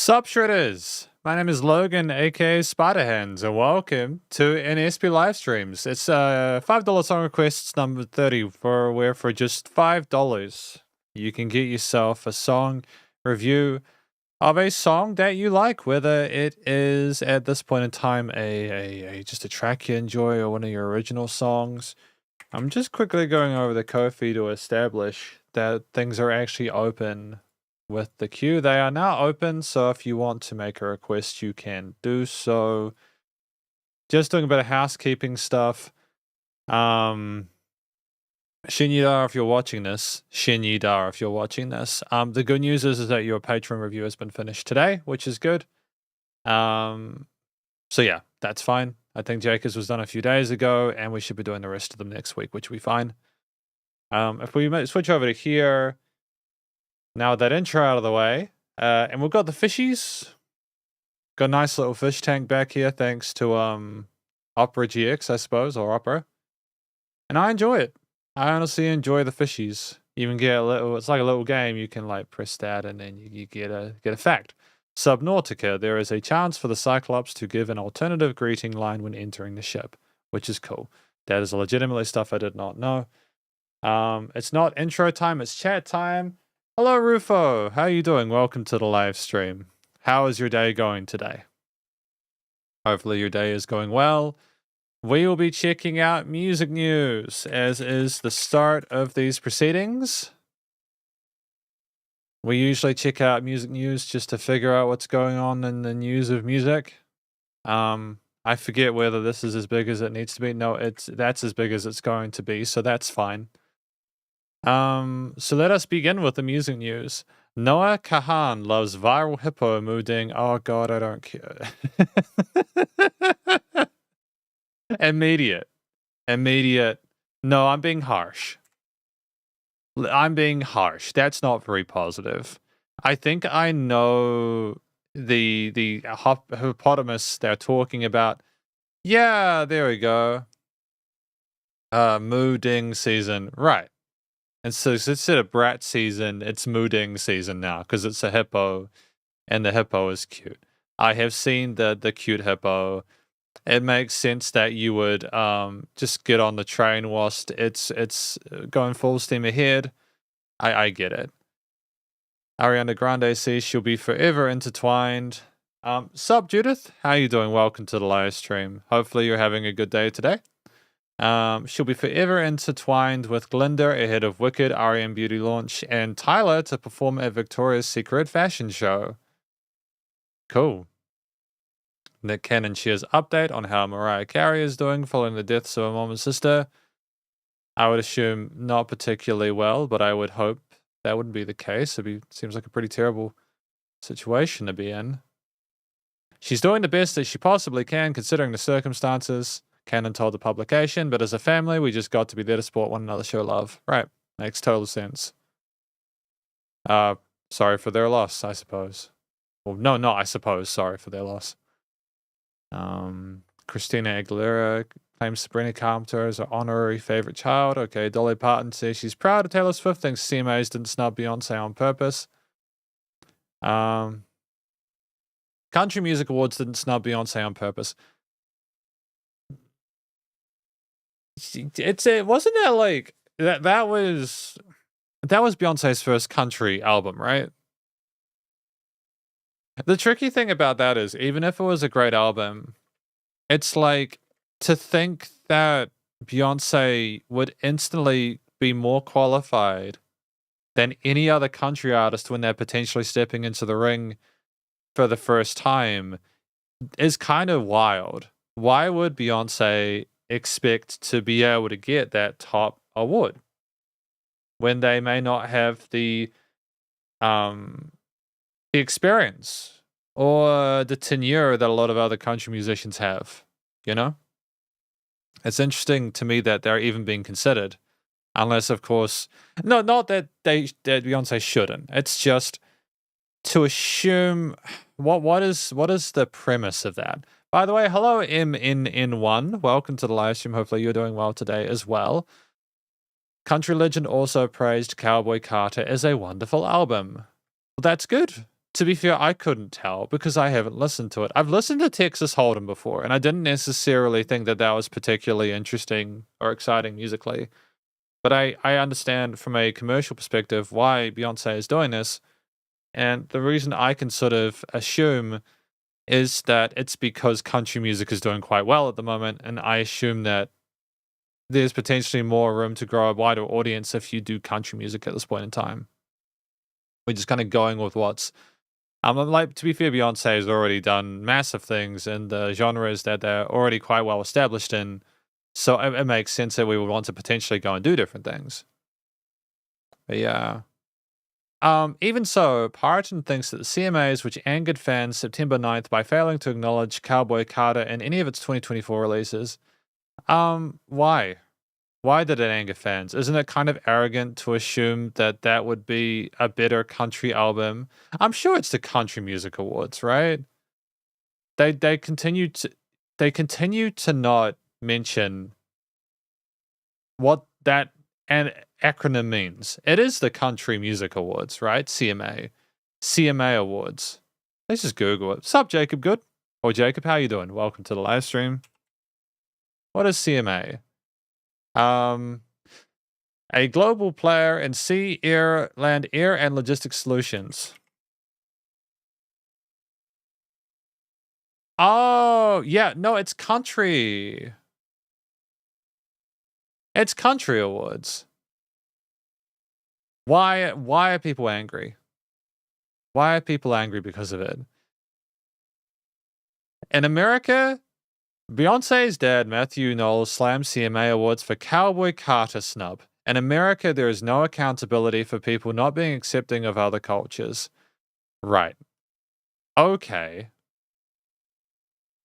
Sup shredders, my name is Logan aka Spiderhands and welcome to NSP Livestreams. It's $5 song requests number 30 where for just $5 you can get yourself a song review of a song that you like, whether it is at this point in time just a track you enjoy or one of your original songs. I'm just quickly going over the Ko-fi to establish that things are actually open with the queue. They are now open, so if you want to make a request, you can do so. Just doing a bit of housekeeping stuff. Shinyidar, if you're watching this, the good news is that your Patreon review has been finished today, which is good. So yeah, that's fine. I think Jacob's was done a few days ago, and we should be doing the rest of them next week, which will be fine. If we switch over to here, now with that intro out of the way, and we've got the fishies. Got a nice little fish tank back here, thanks to Opera GX, I suppose, or Opera. And I enjoy it. I honestly enjoy the fishies. You even get a little, it's like a little game. You can like press that and then you get a fact. Subnautica, there is a chance for the Cyclops to give an alternative greeting line when entering the ship, which is cool. That is legitimately stuff I did not know. It's not intro time, it's chat time. Hello, Rufo. How are you doing? Welcome to the live stream. How is your day going today? Hopefully your day is going well. We will be checking out music news, as is the start of these proceedings. We usually check out music news just to figure out what's going on in the news of music. I forget whether this is as big as it needs to be. No, that's as big as it's going to be, so that's fine. So let us begin with the music news. Noah Kahan loves viral hippo mooding. Oh god, I don't care. Immediate. No, I'm being harsh. That's not very positive. I think I know the hippopotamus they're talking about. Yeah, there we go. Mooding season. Right. And so instead of brat season, it's mooding season now because it's a hippo and the hippo is cute. I have seen the cute hippo. It makes sense that you would just get on the train whilst it's going full steam ahead. I get it. Ariana Grande says she'll be forever intertwined. Sup, Judith? How you doing? Welcome to the live stream. Hopefully you're having a good day today. She'll be forever intertwined with Glinda ahead of Wicked R.E.M. Beauty launch and Tyler to perform at Victoria's Secret fashion show. Cool. Nick Cannon shares update on how Mariah Carey is doing following the deaths of her mom and sister. I would assume not particularly well, but I would hope that wouldn't be the case. Seems like a pretty terrible situation to be in. She's doing the best that she possibly can considering the circumstances, Cannon told the publication, but as a family, we just got to be there to support one another, show love. Right. Makes total sense. Sorry for their loss, I suppose. Well, no, not I suppose. Sorry for their loss. Christina Aguilera claims Sabrina Carpenter as her honorary favorite child. Okay, Dolly Parton says she's proud of Taylor Swift, thinks CMAs didn't snub Beyonce on purpose. Country Music Awards didn't snub Beyonce on purpose. Wasn't that like that was Beyonce's first country album, right? The tricky thing about that is even if it was a great album, it's like to think that Beyonce would instantly be more qualified than any other country artist when they're potentially stepping into the ring for the first time is kind of wild. Why would Beyonce expect to be able to get that top award when they may not have the experience or the tenure that a lot of other country musicians have, you know? It's interesting to me that they're even being considered, unless, of course, no, not that that Beyonce shouldn't. It's just to assume what is the premise of that? By the way, hello MNN1. Welcome to the live stream. Hopefully you're doing well today as well. Country Legend also praised Cowboy Carter as a wonderful album. Well, that's good. To be fair, I couldn't tell because I haven't listened to it. I've listened to Texas Hold'em before, and I didn't necessarily think that that was particularly interesting or exciting musically. But I understand from a commercial perspective why Beyonce is doing this. And the reason I can sort of assume is that it's because country music is doing quite well at the moment. And I assume that there's potentially more room to grow a wider audience if you do country music at this point in time. We're just kind of going with what's like, to be fair, Beyonce has already done massive things in the genres that they're already quite well established in. So it makes sense that we would want to potentially go and do different things. But yeah. Even so, Paritan thinks that the CMAs, which angered fans September 9th by failing to acknowledge Cowboy Carter in any of its 2024 releases. Why? Why did it anger fans? Isn't it kind of arrogant to assume that that would be a better country album? I'm sure it's the Country Music Awards, right? They continue to not mention what that an acronym means. It is the Country Music Awards, right? CMA Awards. Let's just Google it. Sup, Jacob? Good? Or Jacob, how you doing? Welcome to the live stream. What is CMA? A global player in sea, air, land, air, and logistics solutions. Oh, yeah. No, it's country. It's country awards. Why are people angry? Why are people angry because of it? In America, Beyonce's dad, Matthew Knowles, slammed CMA Awards for Cowboy Carter snub. In America, there is no accountability for people not being accepting of other cultures. Right. Okay.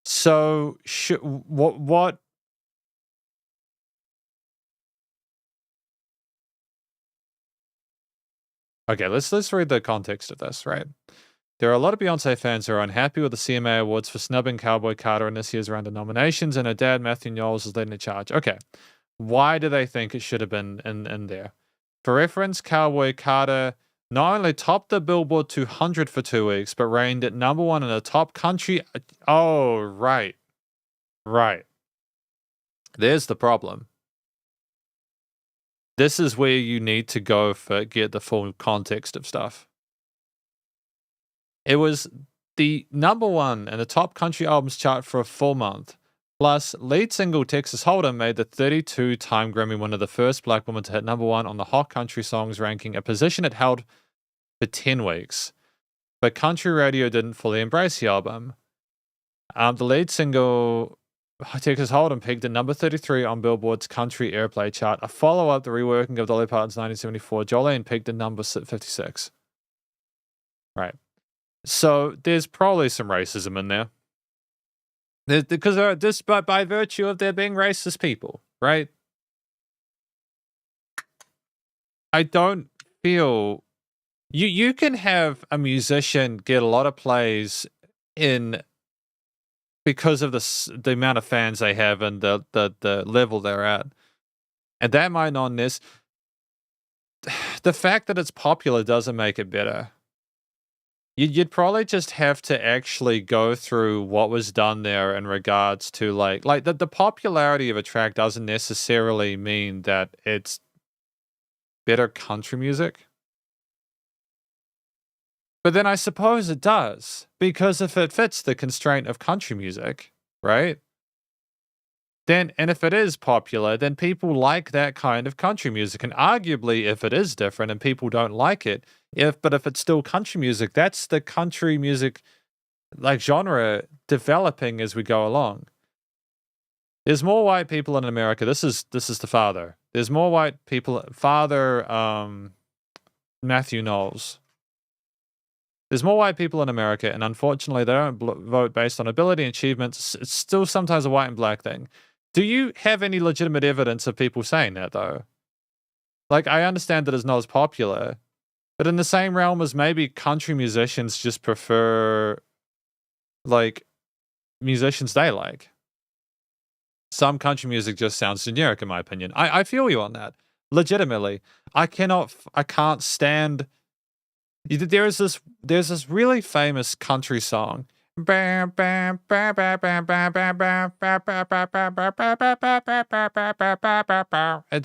So, what? Okay, let's read the context of this, right? There are a lot of Beyonce fans who are unhappy with the CMA Awards for snubbing Cowboy Carter in this year's round of nominations, and her dad, Matthew Knowles, is leading the charge. Okay. Why do they think it should have been in there? For reference, Cowboy Carter not only topped the Billboard 200 for 2 weeks, but reigned at number 1 in the top country. Oh, right. Right. There's the problem. This is where you need to go for get the full context of stuff. It was the number 1 in the top country albums chart for a full month. Plus, lead single Texas Hold'em made the 32-time Grammy winner the first black woman to hit number 1 on the Hot Country Songs ranking, a position it held for 10 weeks. But country radio didn't fully embrace the album. The lead single Texas Hold'em peaked at number 33 on Billboard's country airplay chart. A follow-up, the reworking of Dolly Parton's 1974 Jolene, peaked at number 56. Right. So there's probably some racism in there. Because just by virtue of there being racist people, right? I don't feel you can have a musician get a lot of plays in because of the amount of fans they have and the level they're at. And that might not the fact that it's popular doesn't make it better. You'd probably just have to actually go through what was done there in regards to like the popularity of a track doesn't necessarily mean that it's better country music. But then I suppose it does, because if it fits the constraint of country music, right? And if it is popular, then people like that kind of country music. And arguably, if it is different and people don't like it, but if it's still country music, that's the country music like genre developing as we go along. There's more white people in America. This is the father. There's more white people. Matthew Knowles. There's more white people in America, and unfortunately, they don't vote based on ability and achievements. It's still sometimes a white and black thing. Do you have any legitimate evidence of people saying that, though? Like, I understand that it's not as popular, but in the same realm as maybe country musicians just prefer, like, musicians they like. Some country music just sounds generic, in my opinion. I feel you on that. Legitimately. I can't stand There's this really famous country song. It's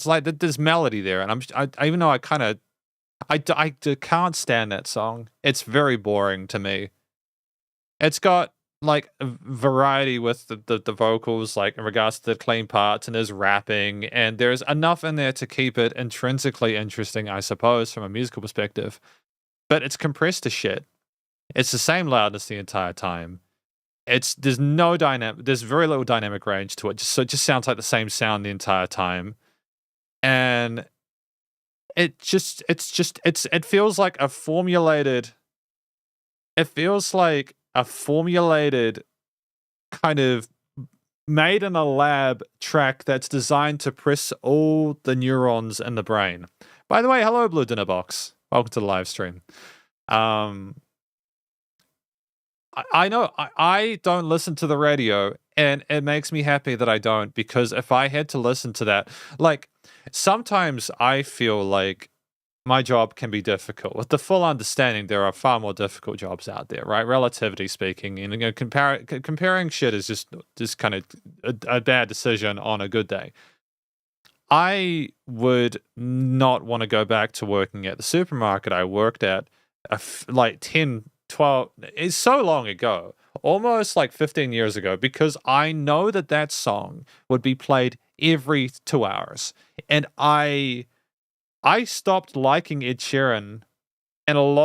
like there's melody there, and even though I can't stand that song. It's very boring to me. It's got like a variety with the vocals, like in regards to the clean parts, and there's rapping, and there's enough in there to keep it intrinsically interesting, I suppose, from a musical perspective. But it's compressed to shit. It's the same loudness the entire time. There's no dynamic. There's very little dynamic range to it. So it just sounds like the same sound the entire time, and it feels like a formulated. It feels like a formulated kind of made in a lab track that's designed to press all the neurons in the brain. By the way, hello, Blue Dinner Box. Welcome to the live stream. I know I don't listen to the radio, and it makes me happy that I don't, because if I had to listen to that, like, sometimes I feel like my job can be difficult. With the full understanding, there are far more difficult jobs out there, right? Relativity speaking, and comparing shit is just kind of a bad decision on a good day. I would not want to go back to working at the supermarket I worked at like 10, 12, it's so long ago, almost like 15 years ago, because I know that song would be played every 2 hours. And I stopped liking Ed Sheeran and a lot